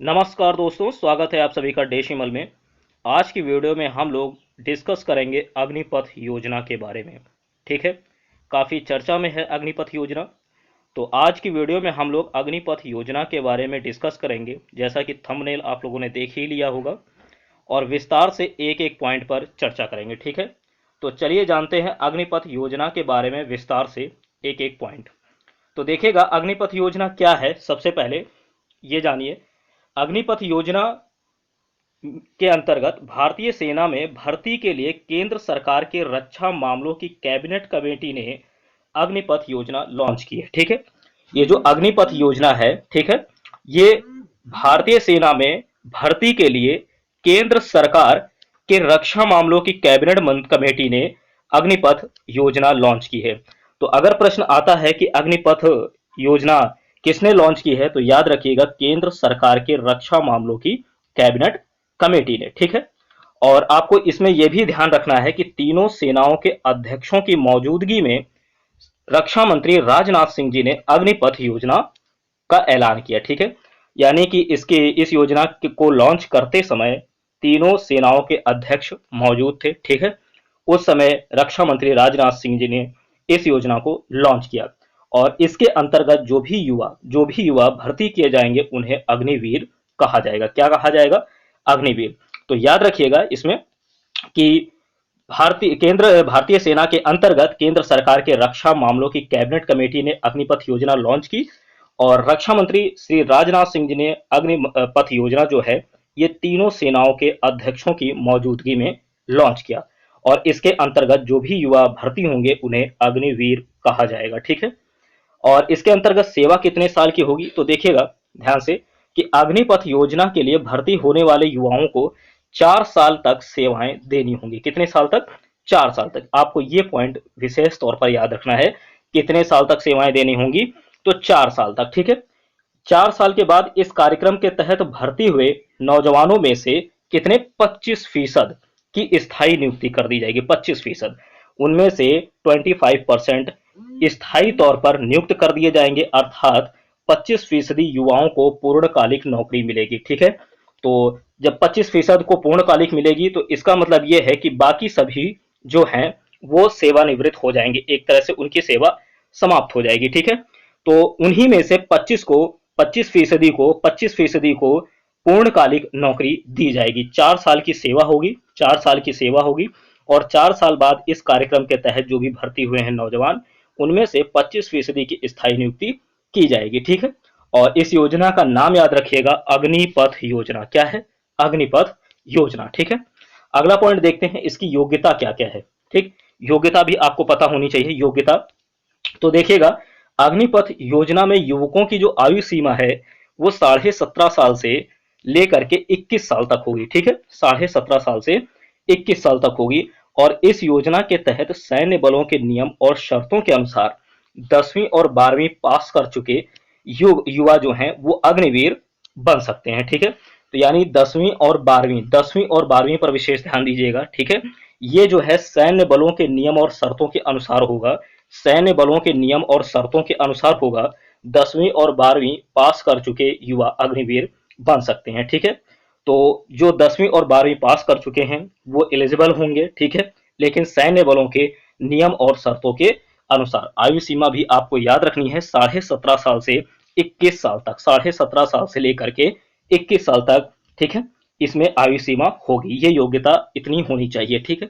नमस्कार दोस्तों, स्वागत है आप सभी का डेसिमल में। आज की वीडियो में हम लोग डिस्कस करेंगे अग्निपथ योजना के बारे में। ठीक है, काफ़ी चर्चा में है अग्निपथ योजना। तो आज की वीडियो में हम लोग अग्निपथ योजना के बारे में डिस्कस करेंगे, जैसा कि थंबनेल आप लोगों ने देख ही लिया होगा, और विस्तार से एक एक पॉइंट पर चर्चा करेंगे। ठीक है, तो चलिए जानते हैं अग्निपथ योजना के बारे में विस्तार से एक एक पॉइंट। तो देखिएगा, अग्निपथ योजना क्या है। सबसे पहले ये जानिए, अग्निपथ योजना के अंतर्गत भारतीय सेना में भर्ती के लिए केंद्र सरकार के रक्षा मामलों की कैबिनेट कमेटी ने अग्निपथ योजना लॉन्च की है। ठीक है, ये जो अग्निपथ योजना है, ठीक है, ये भारतीय सेना में भर्ती के लिए केंद्र सरकार के रक्षा मामलों की कैबिनेट कमेटी ने अग्निपथ योजना लॉन्च की है। तो अगर प्रश्न आता है कि अग्निपथ योजना किसने लॉन्च की है, तो याद रखिएगा केंद्र सरकार के रक्षा मामलों की कैबिनेट कमेटी ने। ठीक है, और आपको इसमें यह भी ध्यान रखना है कि तीनों सेनाओं के अध्यक्षों की मौजूदगी में रक्षा मंत्री राजनाथ सिंह जी ने अग्निपथ योजना का ऐलान किया। ठीक है, यानी कि इस योजना को लॉन्च करते समय तीनों सेनाओं के अध्यक्ष मौजूद थे। ठीक है, उस समय रक्षा मंत्री राजनाथ सिंह जी ने इस योजना को लॉन्च किया, और इसके अंतर्गत जो भी युवा भर्ती किए जाएंगे उन्हें अग्निवीर कहा जाएगा। क्या कहा जाएगा? अग्निवीर। तो याद रखिएगा इसमें कि भारतीय सेना के अंतर्गत केंद्र सरकार के रक्षा मामलों की कैबिनेट कमेटी ने अग्निपथ योजना लॉन्च की, और रक्षा मंत्री श्री राजनाथ सिंह जी ने अग्निपथ योजना जो है ये तीनों सेनाओं के अध्यक्षों की मौजूदगी में लॉन्च किया, और इसके अंतर्गत जो भी युवा भर्ती होंगे उन्हें अग्निवीर कहा जाएगा। ठीक है, और इसके अंतर्गत सेवा कितने साल की होगी, तो देखिएगा ध्यान से कि अग्निपथ योजना के लिए भर्ती होने वाले युवाओं को 4 साल तक सेवाएं देनी होंगी। कितने साल तक? 4 साल तक। आपको ये पॉइंट विशेष तौर पर याद रखना है, कितने साल तक सेवाएं देनी होंगी, तो 4 साल तक। ठीक है, 4 साल के बाद इस कार्यक्रम के तहत भर्ती हुए नौजवानों में से कितने? 25% की स्थायी नियुक्ति कर दी जाएगी। 25%, उनमें से 25% स्थायी तौर पर नियुक्त कर दिए जाएंगे, अर्थात 25% युवाओं को पूर्णकालिक नौकरी मिलेगी। ठीक है, तो जब 25% को पूर्णकालिक मिलेगी तो इसका मतलब यह है कि बाकी सभी जो हैं वो सेवानिवृत्त हो जाएंगे, एक तरह से उनकी सेवा समाप्त हो जाएगी। ठीक है, तो उन्हीं में से 25% को पूर्णकालिक नौकरी दी जाएगी। 4 साल की सेवा होगी, 4 साल की सेवा होगी, और 4 साल बाद इस कार्यक्रम के तहत जो भी भर्ती हुए हैं नौजवान, उनमें से 25% की स्थायी नियुक्ति की जाएगी। ठीक है, और इस योजना का नाम याद रखिएगा, अग्निपथ योजना। क्या है? अग्निपथ योजना। ठीक है, अगला पॉइंट देखते हैं, इसकी योग्यता क्या क्या है। ठीक, योग्यता भी आपको पता होनी चाहिए। योग्यता तो देखिएगा, अग्निपथ योजना में युवकों की जो आयु सीमा है वो 17.5 साल से लेकर के 21 साल तक होगी। ठीक है, 17.5 साल से 21 साल तक होगी, और इस योजना के तहत सैन्य बलों के नियम और शर्तों के अनुसार 10वीं और 12वीं पास कर चुके युवा जो हैं वो अग्निवीर बन सकते हैं। ठीक है, तो यानी 10वीं और 12वीं पर विशेष ध्यान दीजिएगा। ठीक है, ये जो है सैन्य बलों के नियम और शर्तों के अनुसार होगा। सैन्य बलों के नियम और शर्तों के अनुसार होगा। 10वीं और 12वीं पास कर चुके युवा अग्निवीर बन सकते हैं। ठीक है, तो जो 10वीं और 12वीं पास कर चुके हैं वो एलिजिबल होंगे। ठीक है, लेकिन सैन्य बलों के नियम और शर्तों के अनुसार। आयु सीमा भी आपको याद रखनी है, 17.5 साल से 21 साल तक। 17.5 साल से लेकर के 21 साल तक, ठीक है, इसमें आयु सीमा होगी। ये योग्यता इतनी होनी चाहिए। ठीक है,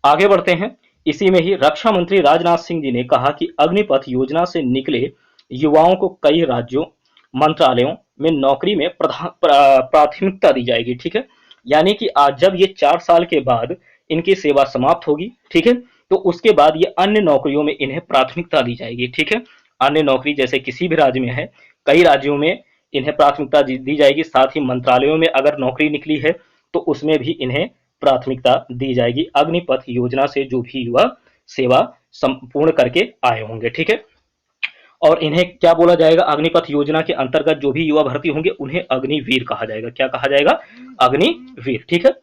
आगे बढ़ते हैं। इसी में ही रक्षा मंत्री राजनाथ सिंह जी ने कहा कि अग्निपथ योजना से निकले युवाओं को कई राज्यों, मंत्रालयों में नौकरी में प्राथमिकता दी जाएगी। ठीक है, यानी कि आज जब ये 4 साल के बाद इनकी सेवा समाप्त होगी, ठीक है, तो उसके बाद ये अन्य नौकरियों में इन्हें प्राथमिकता दी जाएगी। ठीक है, अन्य नौकरी जैसे किसी भी राज्य में है, कई राज्यों में इन्हें प्राथमिकता दी जाएगी। साथ ही मंत्रालयों में अगर नौकरी निकली है तो उसमें भी इन्हें प्राथमिकता दी जाएगी, अग्निपथ योजना से जो भी युवा सेवा संपूर्ण करके आए होंगे। ठीक है, और इन्हें क्या बोला जाएगा? अग्निपथ योजना के अंतर्गत जो भी युवा भर्ती होंगे उन्हें अग्निवीर कहा जाएगा। क्या कहा जाएगा? अग्निवीर। ठीक है,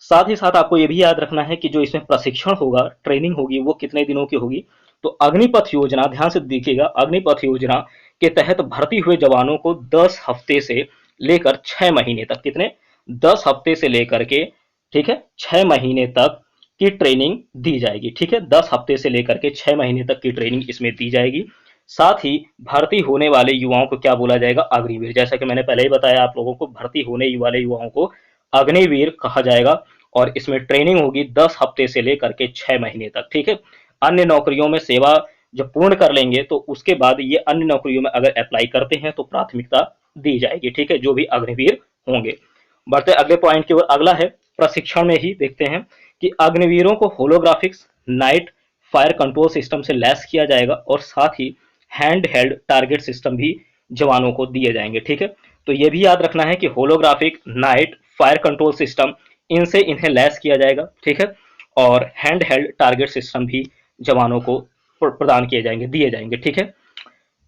साथ ही साथ आपको यह भी याद रखना है कि जो इसमें प्रशिक्षण होगा, ट्रेनिंग होगी, वो कितने दिनों की होगी। तो अग्निपथ योजना, ध्यान से देखिएगा, अग्निपथ योजना के तहत भर्ती हुए जवानों को 10 हफ्ते से लेकर 6 महीने तक, कितने, 10 हफ्ते से लेकर के, ठीक है, 6 महीने तक की ट्रेनिंग दी जाएगी। ठीक है, 10 हफ्ते से लेकर के 6 महीने तक की ट्रेनिंग इसमें दी जाएगी। साथ ही भर्ती होने वाले युवाओं को क्या बोला जाएगा, अग्निवीर। जैसा कि मैंने पहले ही बताया आप लोगों को, भर्ती होने वाले युवाओं को अग्निवीर कहा जाएगा। और इसमें ट्रेनिंग होगी 10 हफ्ते से लेकर के 6 महीने तक। ठीक है, अन्य नौकरियों में सेवा जब पूर्ण कर लेंगे तो उसके बाद ये अन्य नौकरियों में अगर अप्लाई करते हैं तो प्राथमिकता दी जाएगी। ठीक है, जो भी अग्निवीर होंगे। बढ़ते अगले पॉइंट की ओर। अगला है प्रशिक्षण में ही देखते हैं कि अग्निवीरों को होलोग्राफिक्स नाइट फायर कंट्रोल सिस्टम से लैस किया जाएगा और साथ ही हैंड हेल्ड टारगेट सिस्टम भी जवानों को दिए जाएंगे। ठीक है, तो ये भी याद रखना है कि holographic night fire control system इनसे इन्हें लैस किया जाएगा। ठीक है, और हैंड हेल्ड टारगेट सिस्टम भी जवानों को प्रदान किए जाएंगे, दिए जाएंगे। ठीक है,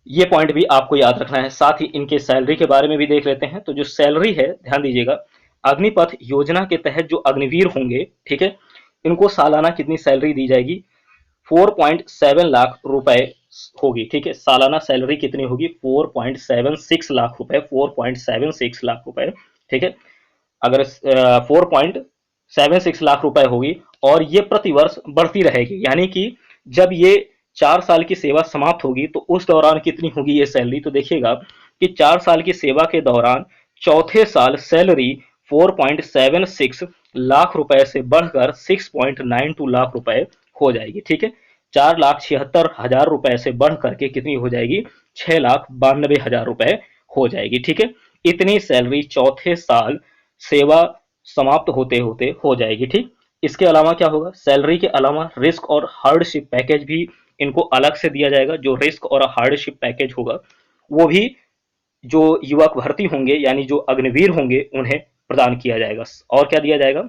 ये पॉइंट भी आपको याद रखना है। साथ ही इनके सैलरी के बारे में भी देख लेते हैं। तो जो सैलरी है, ध्यान दीजिएगा, अग्निपथ योजना के तहत जो अग्निवीर होंगे, ठीक है, इनको सालाना कितनी सैलरी दी जाएगी, 4.7 लाख रुपए होगी। ठीक है, सालाना सैलरी कितनी होगी, 4.76 लाख रुपए, 4.76 लाख रुपए। ठीक है, अगर 4.76 लाख रुपए होगी और ये प्रतिवर्ष बढ़ती रहेगी, यानी कि जब ये 4 साल की सेवा समाप्त होगी तो उस दौरान कितनी होगी ये सैलरी। तो देखिएगा कि 4 साल की सेवा के दौरान चौथे साल सैलरी 4.76 लाख रुपए से बढ़कर 6.92 लाख रुपए हो जाएगी। ठीक है, 4,76,000 रुपए से बढ़ करके कितनी हो जाएगी, 6,92,000 रुपए हो जाएगी। ठीक है, इतनी सैलरी चौथे साल सेवा समाप्त होते होते हो जाएगी। ठीक, इसके अलावा क्या होगा, सैलरी के अलावा रिस्क और हार्डशिप पैकेज भी इनको अलग से दिया जाएगा। जो रिस्क और हार्डशिप पैकेज होगा वो भी जो युवक भर्ती होंगे यानी जो अग्निवीर होंगे उन्हें प्रदान किया जाएगा। और क्या दिया जाएगा,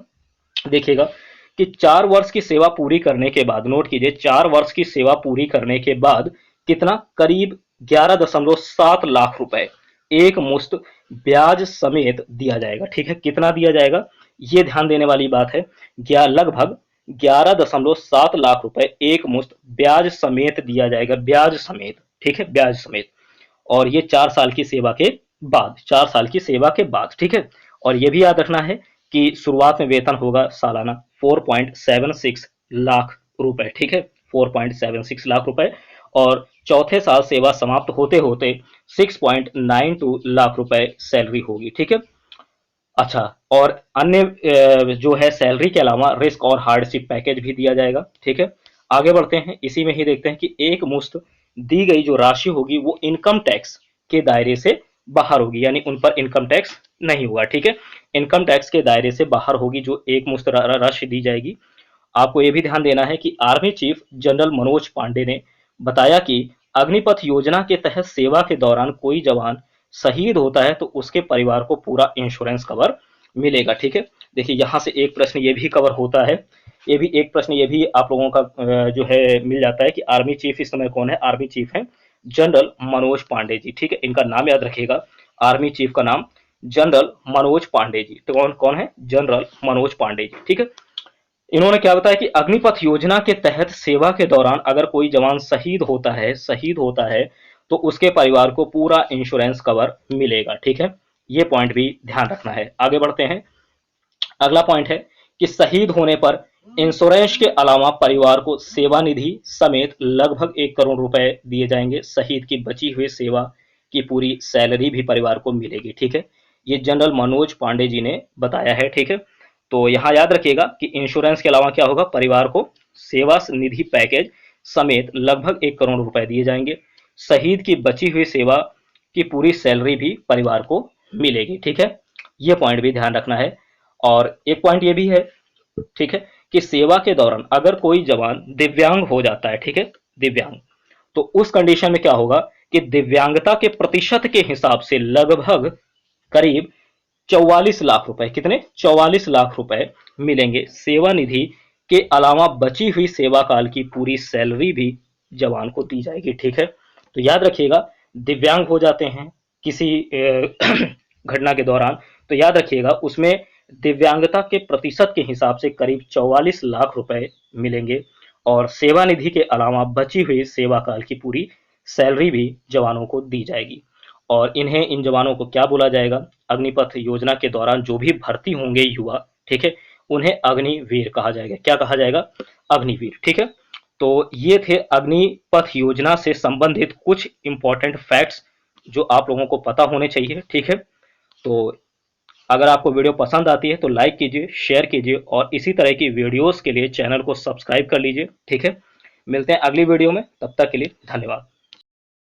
देखिएगा कि 4 वर्ष की सेवा पूरी करने के बाद, नोट कीजिए, 4 वर्ष की सेवा पूरी करने के बाद कितना, करीब 11.7 लाख रुपए एक मुश्त ब्याज समेत दिया जाएगा। ठीक है, कितना दिया जाएगा, ये ध्यान देने वाली बात है, लगभग 11.7 लाख रुपए एक मुश्त ब्याज समेत दिया जाएगा, ब्याज समेत। ठीक है, ब्याज समेत। और ये 4 साल की सेवा के बाद, 4 साल की सेवा के बाद। ठीक है, और ये भी याद रखना है कि शुरुआत में वेतन होगा सालाना 4.76 लाख रुपए। ठीक है, 4.76 लाख रुपए, और चौथे साल सेवा समाप्त होते होते 6.92 लाख रुपए सैलरी होगी। ठीक है, अच्छा, और अन्य जो है सैलरी के अलावा रिस्क और हार्डशिप पैकेज भी दिया जाएगा। ठीक है, आगे बढ़ते हैं, इसी में ही देखते हैं कि एक मुश्त दी गई जो राशि होगी वो इनकम टैक्स के दायरे से बाहर होगी, यानी उन पर इनकम टैक्स नहीं होगा। ठीक है, इनकम टैक्स के दायरे से बाहर होगी जो एक मुश्त राशि दी जाएगी। आपको यह भी ध्यान देना है कि army chief general Manoj Pande ने बताया कि अग्निपथ योजना के तहत सेवा के दौरान कोई जवान शहीद होता है तो उसके परिवार को पूरा इंश्योरेंस कवर मिलेगा। ठीक है, देखिए यहाँ से एक प्रश्न ये भी कवर होता है, ये भी एक प्रश्न ये भी आप लोगों का जो है मिल जाता है कि आर्मी चीफ इस समय कौन है। आर्मी चीफ है जनरल मनोज पांडे जी। ठीक है, इनका नाम याद रखिएगा, आर्मी चीफ का नाम जनरल मनोज पांडे जी। तो कौन कौन है, जनरल मनोज पांडे जी। ठीक है, इन्होंने क्या बताया कि अग्निपथ योजना के तहत सेवा के दौरान अगर कोई जवान शहीद होता है तो उसके परिवार को पूरा इंश्योरेंस कवर मिलेगा। ठीक है, ये पॉइंट भी ध्यान रखना है। आगे बढ़ते हैं, अगला पॉइंट है कि शहीद होने पर इंश्योरेंस के अलावा परिवार को सेवा निधि समेत लगभग 1 करोड़ रुपए दिए जाएंगे। शहीद की बची हुई सेवा की पूरी सैलरी भी परिवार को मिलेगी। ठीक है, ये जनरल मनोज पांडे जी ने बताया है। ठीक है, तो यहां याद रखिएगा कि इंश्योरेंस के अलावा क्या होगा, परिवार को सेवा निधि पैकेज समेत लगभग 1 करोड़ रुपए दिए जाएंगे। शहीद की बची हुई सेवा की पूरी सैलरी भी परिवार को मिलेगी। ठीक है, ये पॉइंट भी ध्यान रखना है। और एक पॉइंट ये भी है, ठीक है, कि सेवा के दौरान अगर कोई जवान दिव्यांग हो जाता है, ठीक है, दिव्यांग, तो उस कंडीशन में क्या होगा कि दिव्यांगता के प्रतिशत के हिसाब से लगभग करीब 44 लाख रुपए, कितने, 44 लाख रुपए मिलेंगे। सेवा निधि के अलावा बची हुई सेवा काल की पूरी सैलरी भी जवान को दी जाएगी। ठीक है, तो याद रखिएगा, दिव्यांग हो जाते हैं किसी घटना के दौरान, तो याद रखिएगा उसमें दिव्यांगता के प्रतिशत के हिसाब से करीब 44 लाख रुपए मिलेंगे, और सेवा निधि के अलावा बची हुई सेवा काल की पूरी सैलरी भी जवानों को दी जाएगी। और इन्हें इन जवानों को क्या बोला जाएगा? अग्निपथ योजना के दौरान जो भी भर्ती होंगे युवा, ठीक है, उन्हें अग्निवीर कहा जाएगा। क्या कहा जाएगा? अग्निवीर। ठीक है, तो ये थे अग्निपथ योजना से संबंधित कुछ इंपॉर्टेंट फैक्ट्स जो आप लोगों को पता होने चाहिए। ठीक है, तो अगर आपको वीडियो पसंद आती है तो लाइक कीजिए, शेयर कीजिए और इसी तरह की वीडियोस के लिए चैनल को सब्सक्राइब कर लीजिए। ठीक है, मिलते हैं अगली वीडियो में, तब तक के लिए धन्यवाद।